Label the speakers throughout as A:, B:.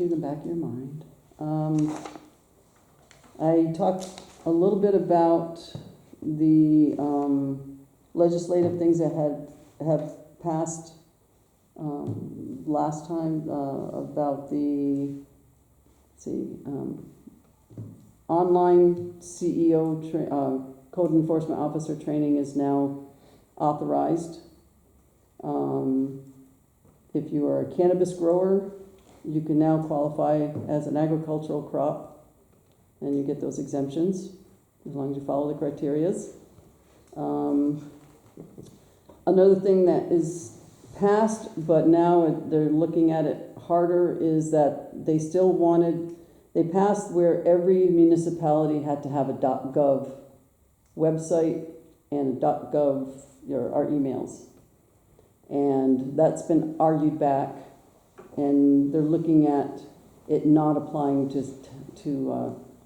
A: in the back of your mind. I talked a little bit about the legislative things that have passed last time about the, let's see, online CEO code enforcement officer training is now authorized. If you are a cannabis grower, you can now qualify as an agricultural crop, and you get those exemptions as long as you follow the criterias. Another thing that is passed, but now they're looking at it harder, is that they still wanted, they passed where every municipality had to have a .gov website and a .gov our emails. And that's been argued back, and they're looking at it not applying to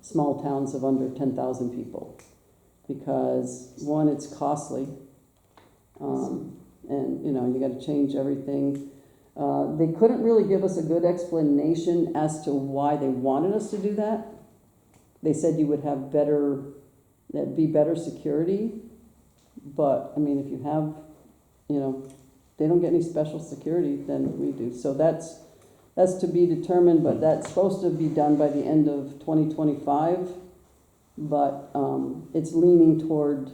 A: small towns of under 10,000 people, because one, it's costly, and you got to change everything. They couldn't really give us a good explanation as to why they wanted us to do that. They said you would have that'd be better security, but I mean, if you have, they don't get any special security than we do. So that's to be determined, but that's supposed to be done by the end of 2025. But it's leaning toward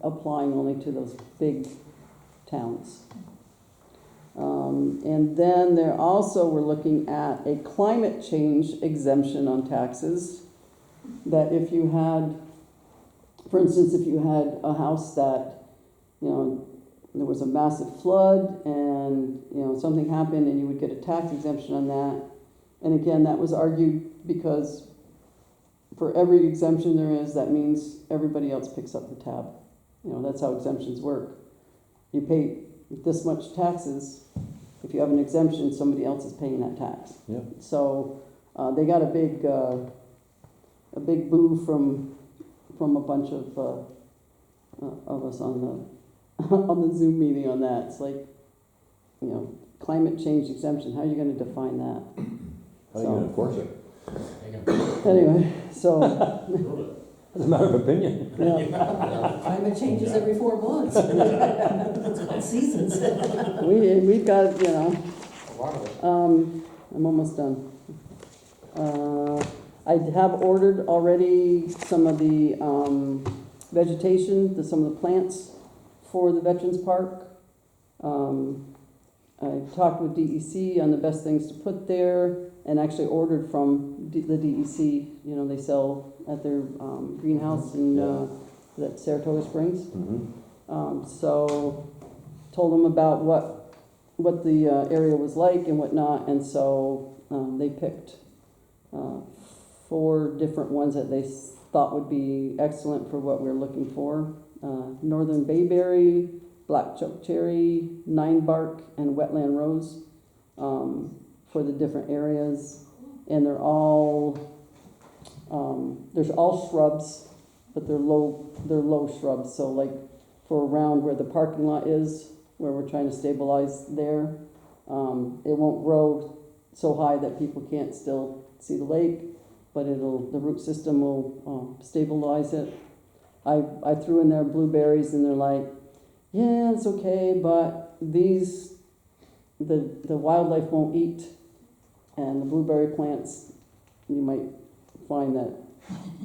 A: applying only to those big towns. And then there also, we're looking at a climate change exemption on taxes. That if you had, for instance, if you had a house that, there was a massive flood and, something happened, and you would get a tax exemption on that. And again, that was argued because for every exemption there is, that means everybody else picks up the tab. That's how exemptions work. You pay this much taxes. If you have an exemption, somebody else is paying that tax.
B: Yep.
A: So they got a big boo from a bunch of us on the on the Zoom meeting on that. It's like, climate change exemption. How are you going to define that?
B: How are you going to enforce it?
A: Anyway, so
B: It's a matter of opinion.
A: yeah,
C: Climate changes every 4 months. It's called seasons.
A: we've got
D: A lot of it.
A: I'm almost done. I have ordered already some of the vegetation, some of the plants for the Veterans Park. I talked with DEC on the best things to put there, and actually ordered from the DEC. They sell at their greenhouse in at Saratoga Springs.
B: Mm-hmm.
A: So told them about what the area was like and whatnot, and so they picked 4 different ones that they thought would be excellent for what we're looking for. Northern bayberry, black chokecherry, 9-bark, and wetland rose for the different areas. And they're all there's all shrubs, but they're low shrubs. So like for around where the parking lot is, where we're trying to stabilize there, it won't grow so high that people can't still see the lake, but the root system will stabilize it. I threw in there blueberries, and they're like, yeah, it's okay, but the wildlife won't eat, and the blueberry plants, you might find that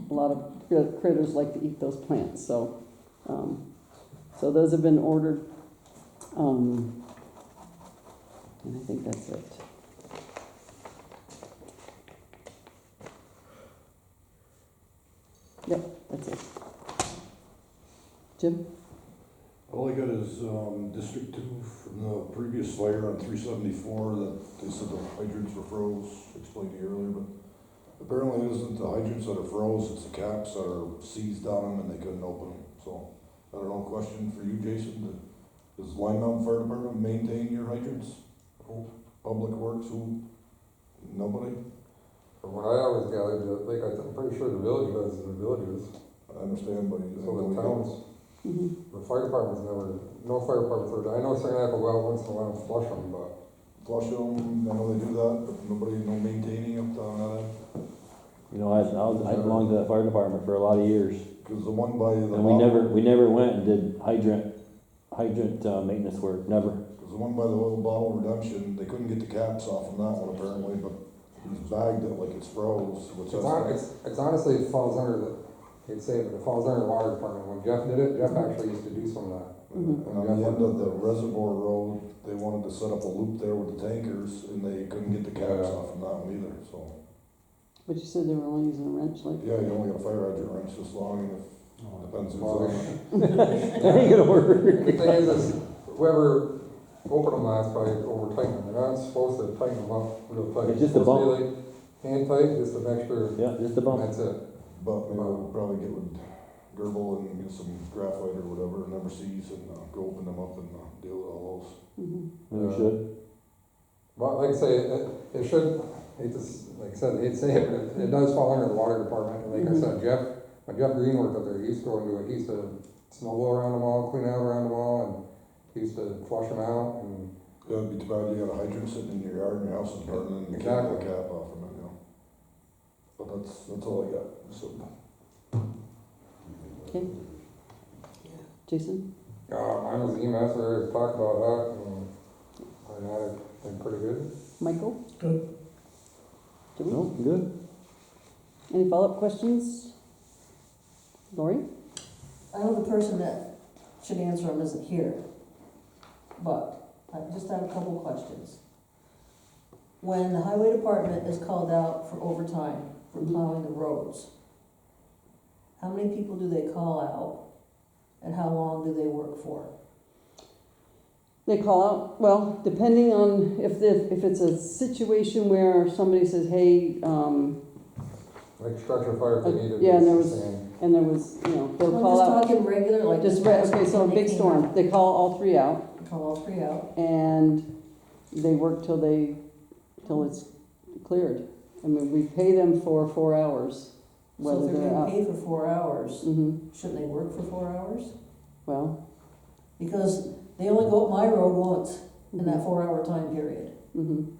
A: a lot of critters like to eat those plants. So those have been ordered, and I think that's it. Yep, that's it. Jim?
E: All I got is District 2 from the previous fire on 374 that they said the hydrants were froze, explained to you earlier, but apparently it isn't the hydrants that are froze, it's the caps that are seized on them and they couldn't open them. So, I don't know, question for you, Jason, does Line Mountain Fire Department maintain your hydrants? Public Works, who? Nobody?
D: From what I always gathered, I'm pretty sure the village does,
E: I understand, but you
D: So the towns,
A: Mm-hmm.
D: the fire department's no fire department's ever, I know St. Apple well once in a while and flush them, but
E: flush them, I know they do that, but nobody, no maintaining up on that end.
B: You know, I belonged to that fire department for a lot of years,
E: Cause the one by the.
B: and we never went and did hydrant maintenance work, never.
E: Cause the one by the oil bottle redemption, they couldn't get the caps off on that one apparently, but he's bagged it like it's froze, which
D: It's honestly, it falls under the, hate to say it, but it falls under the water department. When Jeff did it, Jeff actually used to do some of that.
A: Mhm.
E: And on the end of the reservoir road, they wanted to set up a loop there with the tankers, and they couldn't get the caps
D: Yeah.
E: off on that one either, so.
A: But you said they were only using a wrench, like,
E: Yeah, you only got a fire hydrant wrench this long, and it depends who's
D: Well,
E: on it.
B: That ain't gonna work.
D: The thing is whoever opened them last probably over tightened them. They're not supposed to tighten them up real tight.
B: It's just a
D: supposed to
B: bump.
D: be like hand tight, just to make sure,
B: Yeah, just a
D: and
B: bump.
D: that's it.
E: But maybe we'll probably get with Gerbil and get some graphite or whatever, and Everseas, and go open them up and deal with all those.
A: mhm.
B: We should.
D: Well, like I say, it should, like I said, hate to say it, but it does fall under the water department. And like I said, when Jeff Green worked up there, he used to go and do it. He used to snow blow around them all, clean out around them all, and he used to flush them out. And
E: Yeah, it'd be too bad you got a hydrant sitting in your yard and your house is burning and you can't get the cap off from it, you know. But that's all I got, so.
A: Okay. Jason?
D: mine was EMS, we already talked about that, and I think pretty good.
A: Michael?
C: Good.
A: Joey?
B: No, good.
A: Any follow-up questions? Lori?
C: I know the person that should answer them isn't here, but I just have a couple questions. When the highway department is called out for overtime for plowing the roads, how many people do they call out, and how long do they work for?
A: They call out, well, depending on if it's a situation where somebody says, hey,
D: Like structure fire if they needed.
A: Yeah, and there was-
D: sand.
A: and there was, they'll
C: I'm
A: call
C: just
A: out.
C: talking regular, like.
A: Just, okay, so a big storm, they call all three out,
C: Call all three out.
A: and they work till it's cleared. I mean, we pay them for 4 hours,
C: So
A: whether
C: if they're
A: they're
C: getting
A: out.
C: paid for 4 hours,
A: Mm-hmm,
C: shouldn't they work for 4 hours?
A: well.
C: Because they only go up my road once in that
A: mhm,
C: 4-hour time period,
A: mhm.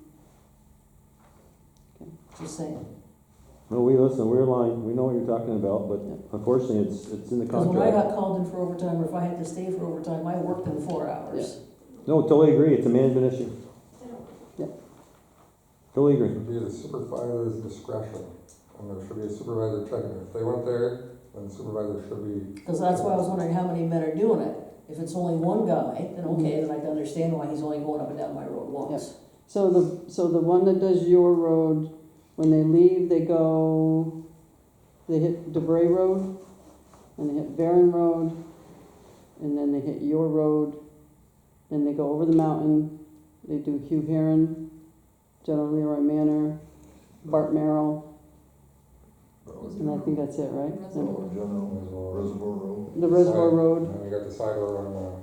C: just saying.
B: No, we're aligned, we know what you're talking about, but
A: Yeah.
B: unfortunately, it's in the
C: Because when I
B: contract.
C: got called in for overtime, or if I had to stay for overtime, I worked in 4 hours.
B: No, totally agree, it's a management issue.
A: Yeah.
B: Totally
D: It
B: agree.
D: should be the supervisor's discretion, and there should be a supervisor checking it. If they weren't there, then the supervisor should be.
C: Because that's why I was wondering how many men are doing it. If it's only one guy, then okay,
A: Mm-hmm.
C: then I can understand why he's only going up and down my road once.
A: So the one that does your road, when they leave, they hit DeBray Road, and they hit Barron Road, and then they hit your road, and they go over the mountain, they do Hugh Heron, General Leroy Manor, Bart Merrill, and I think that's it, right?
E: Or General Reservoir Road.
A: The Reservoir
D: Side-
A: Road,
D: And then you got the side road on,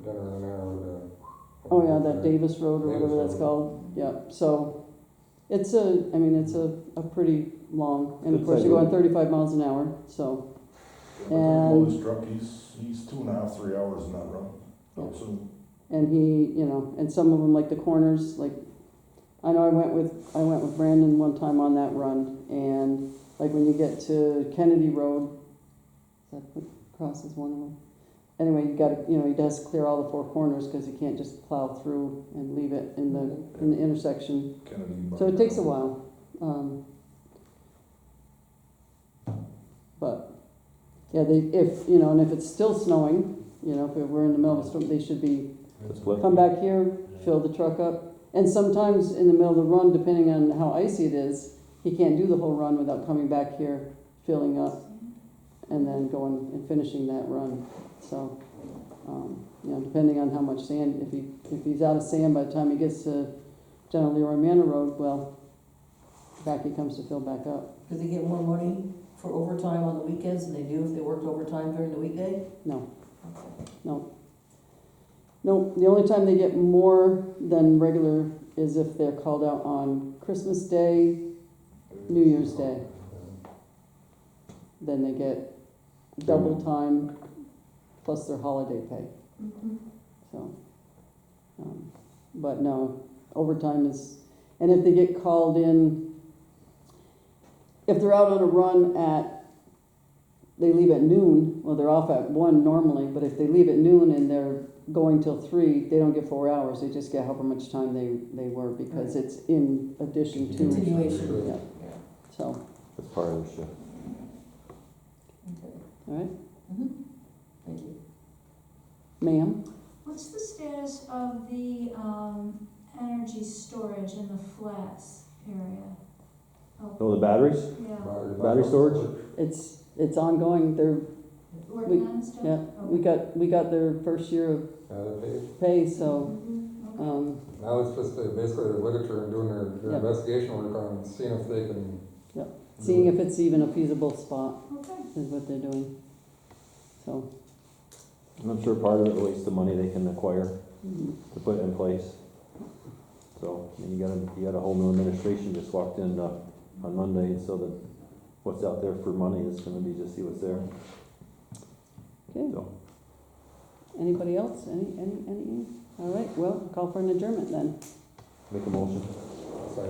D: Denver and there.
A: oh yeah, that Davis Road or
D: Davis
A: whatever that's
D: Road.
A: called, yeah, so it's a pretty long, and of
B: Good
A: course
B: size
A: you're going
B: road.
A: 35 miles an hour, so,
E: But
A: And-
E: his truck, he's 2.5, 3 hours in that run.
A: Yeah.
E: So,
A: and he, and some of them, like the corners, like, I know I went with Brandon one time on that run, and like when you get to Kennedy Road, is that what crosses one of them? Anyway, you gotta, he does clear all the 4 corners, because you can't just plow through and leave it in the intersection.
E: Kennedy.
A: So it takes a while. But, yeah, and if it's still snowing, if we're in the middle of a storm, they should be,
B: It's split.
A: come back here, fill the truck up. And sometimes in the middle of the run, depending on how icy it is, he can't do the whole run without coming back here, filling up, and then going and finishing that run. So, depending on how much sand, if he's out of sand by the time he gets to General Leroy Manor Road, well, back he comes to fill back up.
C: Do they get more money for overtime on the weekends than they do if they worked overtime during the weekday?
A: No, no. No, the only time they get more than regular is if they're called out on Christmas Day, New Year's Day. Then they get double time plus their holiday pay. So, but no, overtime is, and if they get called in, if they're out on a run they leave at noon, well, they're off at 1 normally, but if they leave at noon and they're going till 3, they don't get 4 hours, they just get however much time they were, because
C: Right.
A: it's in addition to,
C: Continuation.
A: yeah,
C: Yeah,
A: so,
B: That's part of the shift.
C: okay.
A: all right,
C: Thank you.
A: ma'am?
F: What's the status of the energy storage in the flats area?
B: Oh, the batteries?
F: Yeah,
B: Battery storage?
A: It's ongoing, they're,
F: working on stuff?
A: yeah, we got their first year of pay, so,
F: Okay.
D: Now it's just basically their literature and doing their
A: Yeah.
D: investigation work on seeing if they can.
A: seeing if it's even a feasible spot
F: Okay.
A: is what they're doing, so.
B: And I'm sure part of it relates to money they can acquire
A: mhm.
B: to put in place. So, and you got a whole new administration just walked in, on Monday, so that what's out there for money is gonna be just see what's there,
A: Okay,
B: so.
A: anybody else, any, all right, well, call for an adjournment then.
B: Make a motion.
D: Sorry.